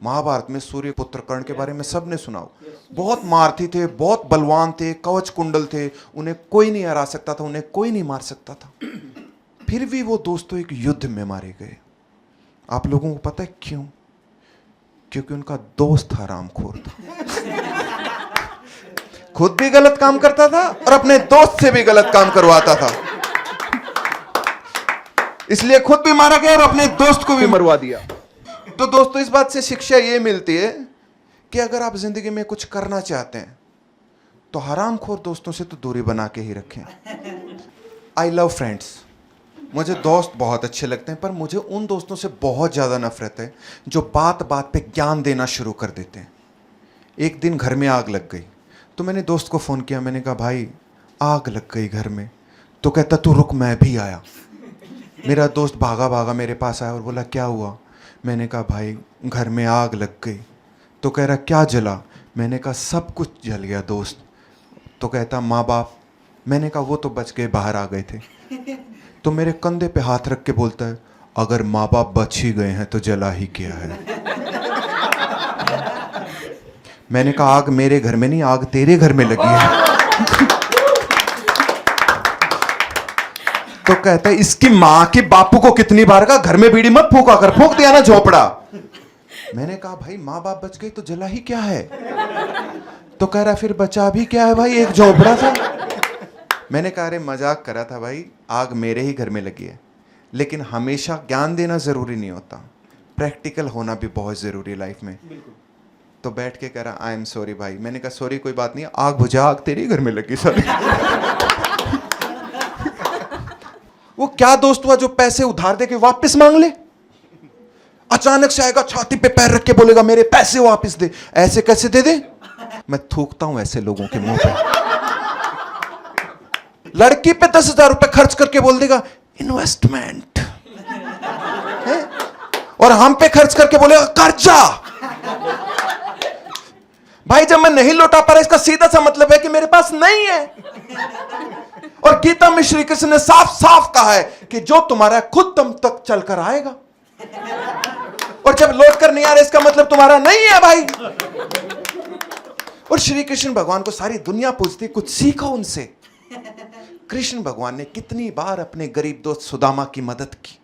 महाभारत में सूर्य पुत्र कर्ण के बारे में सबने सुना हो। बहुत मारती थे, बहुत बलवान थे, कवच कुंडल थे, उन्हें कोई नहीं हरा सकता था, उन्हें कोई नहीं मार सकता था। फिर भी वो दोस्तों एक युद्ध में मारे गए। आप लोगों को पता है क्यों? क्योंकि उनका दोस्त हरामखोर था। खुद भी गलत काम करता था और अपने दोस्त से भी गलत काम करवाता था, इसलिए खुद भी मारा गया और अपने दोस्त को भी मरवा दिया। तो दोस्तों, इस बात से शिक्षा ये मिलती है कि अगर आप जिंदगी में कुछ करना चाहते हैं तो हरामखोर दोस्तों से तो दूरी बना के ही रखें। आई लव फ्रेंड्स, मुझे दोस्त बहुत अच्छे लगते हैं, पर मुझे उन दोस्तों से बहुत ज़्यादा नफरत है जो बात बात पे ज्ञान देना शुरू कर देते हैं। एक दिन घर में आग लग गई तो मैंने दोस्त को फ़ोन किया, मैंने कहा भाई आग लग गई घर में। तो कहता तू रुक मैं भी आया। मेरा दोस्त भागा भागा मेरे पास आया और बोला क्या हुआ? मैंने कहा भाई घर में आग लग गई। तो कह रहा क्या जला? मैंने कहा सब कुछ जल गया दोस्त। तो कहता माँ बाप? मैंने कहा वो तो बच गए, बाहर आ गए थे। तो मेरे कंधे पे हाथ रख के बोलता है अगर माँ बाप बच ही गए हैं तो जला ही क्या है। मैंने कहा आग मेरे घर में नहीं, आग तेरे घर में लगी है। तो कहता है इसकी माँ के बापू को कितनी बार कहा घर में बीड़ी मत फूका कर, फूक दिया ना झोपड़ा। मैंने कहा भाई माँ बाप बच गई तो जला ही क्या है? तो कह रहा फिर बचा भी क्या है भाई, एक झोपड़ा था। मैंने कहा अरे मजाक करा था भाई, आग मेरे ही घर में लगी है। लेकिन हमेशा ज्ञान देना जरूरी नहीं होता, प्रैक्टिकल होना भी बहुत जरूरी है लाइफ में। तो बैठ के कह रहा आई एम सॉरी भाई। मैंने कहा सॉरी कोई बात नहीं, आग बुझा, आग तेरे घर में लगी। सॉरी। वो क्या दोस्त हुआ जो पैसे उधार दे के वापस मांग ले? अचानक से आएगा, छाती पे पैर रख के बोलेगा मेरे पैसे वापस दे। ऐसे कैसे दे दे? मैं थूकता हूं ऐसे लोगों के मुंह पे। लड़की पे 10,000 रुपए खर्च करके बोल देगा इन्वेस्टमेंट है? और हम पे खर्च करके बोलेगा कर्जा। भाई जब मैं नहीं लौटा पा रहा, इसका सीधा सा मतलब है कि मेरे पास नहीं है। और गीता में श्री कृष्ण ने साफ साफ कहा है कि जो तुम्हारा खुद तुम तक चलकर आएगा, और जब लौट कर नहीं आ रहा इसका मतलब तुम्हारा नहीं है भाई। और श्री कृष्ण भगवान को सारी दुनिया पूछती, कुछ सीखो उनसे। कृष्ण भगवान ने कितनी बार अपने गरीब दोस्त सुदामा की मदद की,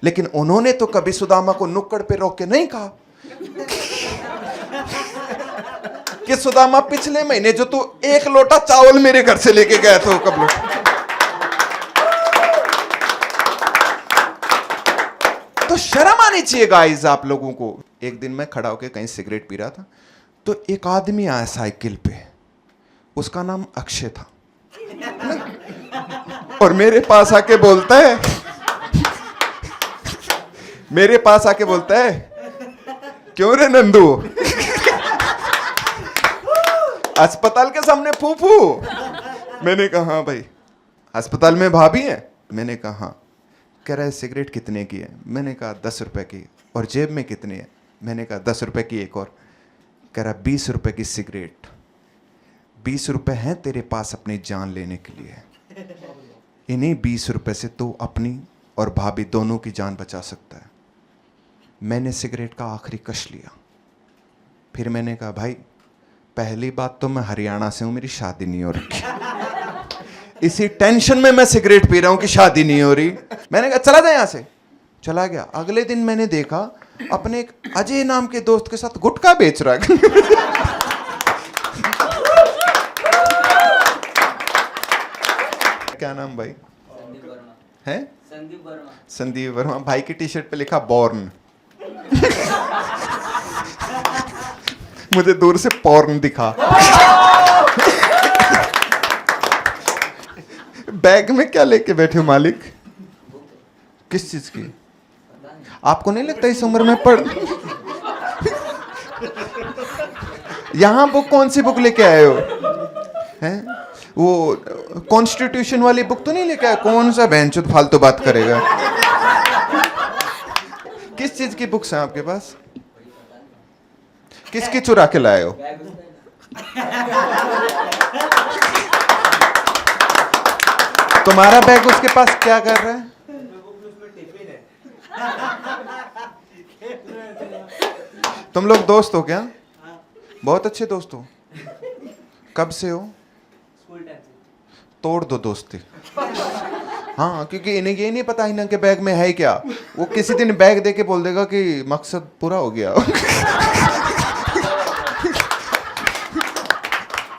लेकिन उन्होंने तो कभी सुदामा को नुक्कड़ पे रोक के नहीं कहा कि सुदामा पिछले महीने जो तू 1 लोटा चावल मेरे घर से लेके गया था कब लोग। तो शर्म आनी चाहिए गाइस आप लोगों को। एक दिन मैं खड़ा होकर कहीं सिगरेट पी रहा था तो एक आदमी आया साइकिल पे, उसका नाम अक्षय था, और मेरे पास आके बोलता है क्यों रे नंदू, अस्पताल के सामने फूफू। मैंने कहा हाँ भाई। अस्पताल में भाभी है? मैंने कहा हाँ। कह रहा है सिगरेट कितने की है? मैंने कहा 10 रुपए की। और जेब में कितनी है? मैंने कहा 10 रुपए की एक और। कह रहा 20 रुपए की सिगरेट। 20 रुपए हैं तेरे पास अपनी जान लेने के लिए, इन्हीं 20 रुपए से तू अपनी और भाभी दोनों की जान बचा सकता है। मैंने सिगरेट का आखिरी कश लिया। फिर मैंने कहा भाई पहली बात तो मैं हरियाणा से हूं, मेरी शादी नहीं हो रही। इसी टेंशन में मैं सिगरेट पी रहा हूं कि शादी नहीं हो रही। मैंने कहा चला जा यहां से। चला गया। अगले दिन मैंने देखा अपने एक अजय नाम के दोस्त के साथ गुटखा बेच रहा है। क्या नाम भाई है? संदीप वर्मा। भाई की टी शर्ट पे लिखा बॉर्न। मुझे दूर से पॉर्न दिखा। बैग में क्या लेके बैठे हो मालिक? किस चीज की? आपको नहीं लगता इस उम्र में पढ़? यहां बुक कौन सी बुक लेके आए हो? हैं? वो कॉन्स्टिट्यूशन वाली बुक तो नहीं लेके आए? कौन सा बेंचुद फालतू बात करेगा? किस चीज की बुक्स हैं आपके पास? किसकी चुरा के लाए हो? तुम्हारा बैग उसके पास क्या कर रहा है? तुम लोग दोस्त हो क्या? बहुत अच्छे दोस्त हो। कब से हो? तोड़ दो दोस्ती। हाँ, क्योंकि इन्हें ये नहीं पता इन्हें के बैग में है क्या। वो किसी दिन बैग दे के बोल देगा कि मकसद पूरा हो गया।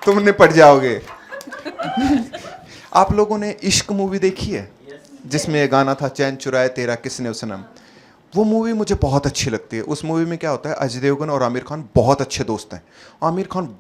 तुम निपट जाओगे। आप लोगों ने इश्क मूवी देखी है जिसमें ये गाना था, चैन चुराए तेरा किसने उस सनम? वो मूवी मुझे बहुत अच्छी लगती है। उस मूवी में क्या होता है, अजय देवगन और आमिर खान बहुत अच्छे दोस्त हैं। आमिर खान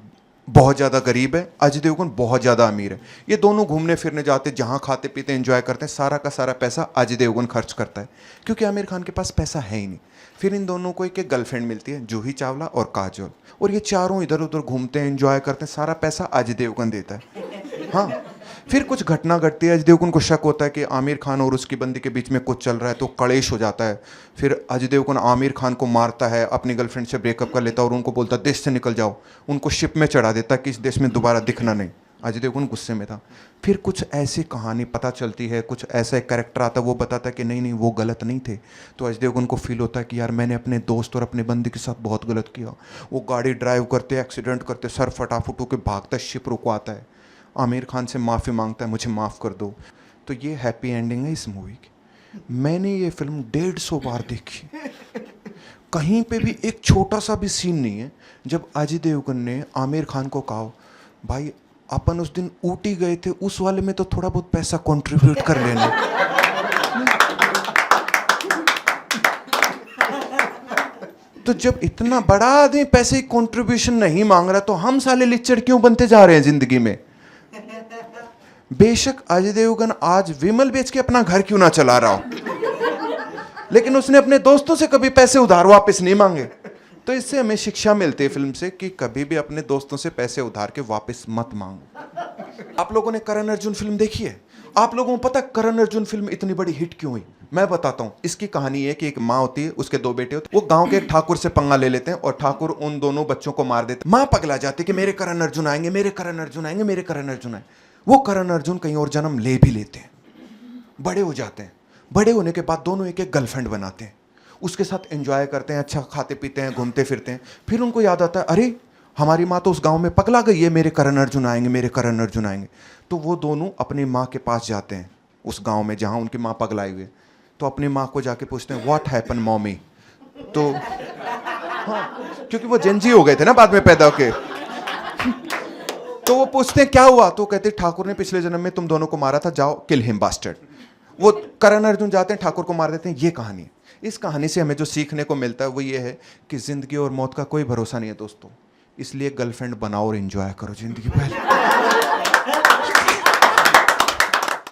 बहुत ज़्यादा गरीब है, अजय देवगन बहुत ज़्यादा अमीर है। ये दोनों घूमने फिरने जाते, जहाँ खाते पीते एंजॉय करते हैं, सारा का सारा पैसा अजय देवगन खर्च करता है क्योंकि आमिर खान के पास पैसा है ही नहीं। फिर इन दोनों को एक गर्लफ्रेंड मिलती है, जूही चावला और काजोल, और ये चारों इधर उधर घूमते हैं, एंजॉय करते हैं, सारा पैसा अजय देवगन देता है। हाँ, फिर कुछ घटना घटती है, अजय देवगन को शक होता है कि आमिर खान और उसकी बंदी के बीच में कुछ चल रहा है, तो कलेश हो जाता है। फिर अजय देवगन आमिर खान को मारता है, अपनी गर्लफ्रेंड से ब्रेकअप कर लेता है और उनको बोलता है देश से निकल जाओ, उनको शिप में चढ़ा देता है कि इस देश में दोबारा दिखना नहीं। अजय देवगन गुस्से में था। फिर कुछ ऐसी कहानी पता चलती है, कुछ ऐसा एक कैरेक्टर आता है, वो बताता है कि नहीं नहीं वो गलत नहीं थे। तो अजय देवगन को फील होता है कि यार मैंने अपने दोस्त और अपने बंदी के साथ बहुत गलत किया। वो गाड़ी ड्राइव करते, एक्सीडेंट करते, सर फटाफट होकर भागता, शिप रुकवाता है, आमिर खान से माफ़ी मांगता है, मुझे माफ़ कर दो। तो ये हैप्पी एंडिंग है इस मूवी की। मैंने ये फिल्म 150 बार देखी। कहीं पे भी एक छोटा सा भी सीन नहीं है जब अजय देवगन ने आमिर खान को कहा भाई अपन उस दिन ऊटी गए थे, उस वाले में तो थोड़ा बहुत पैसा कंट्रीब्यूट कर लेना। तो जब इतना बड़ा आदमी पैसे की कंट्रीब्यूशन नहीं मांग रहा तो हम साले लिच्चड़ क्यों बनते जा रहे हैं जिंदगी में? बेशक अजय देवगन आज विमल बेच के अपना घर क्यों ना चला रहा हो, लेकिन उसने अपने दोस्तों से कभी पैसे उधार वापस नहीं मांगे। तो इससे हमें शिक्षा मिलती है फिल्म से कि कभी भी अपने दोस्तों से पैसे उधार के वापस मत मांगो। आप लोगों ने करण अर्जुन फिल्म देखी है? आप लोगों को पता है करण अर्जुन फिल्म इतनी बड़ी हिट क्यों हुई? मैं बताता हूँ। इसकी कहानी है कि एक माँ होती है, उसके 2 बेटे होते हैं, वो गांव के एक ठाकुर से पंगा ले लेते हैं और ठाकुर उन दोनों बच्चों को मार देते। माँ पगला जाती है कि मेरे करण अर्जुन आएंगे, मेरे करण अर्जुन आएंगे, मेरे करण अर्जुन आएंगे। वो करण अर्जुन कहीं और जन्म ले भी लेते हैं, बड़े हो जाते हैं। बड़े होने के बाद दोनों एक एक गर्लफ्रेंड बनाते हैं, उसके साथ एंजॉय करते हैं, अच्छा खाते पीते हैं, घूमते फिरते हैं। फिर उनको याद आता है अरे हमारी माँ तो उस गांव में पगला गई है, मेरे करण अर्जुन आएंगे, मेरे करण अर्जुन आएंगे। तो वो दोनों अपनी माँ के पास जाते हैं उस गांव में जहाँ उनकी माँ पगलाई हुई है। तो अपनी माँ को जाके पूछते हैं व्हाट हैपन मॉमी। तो हाँ, क्योंकि वो जेंजी हो गए थे ना बाद में पैदा होके। तो वो पूछते हैं क्या हुआ? तो कहते ठाकुर ने पिछले जन्म में तुम दोनों को मारा था, जाओ किल हिम बास्टर्ड। वो करण अर्जुन जाते हैं, ठाकुर को मार देते हैं। ये कहानी है। इस कहानी से हमें जो सीखने को मिलता है वो ये है कि जिंदगी और मौत का कोई भरोसा नहीं है दोस्तों, इसलिए गर्लफ्रेंड बनाओ और एंजॉय करो जिंदगी पहले।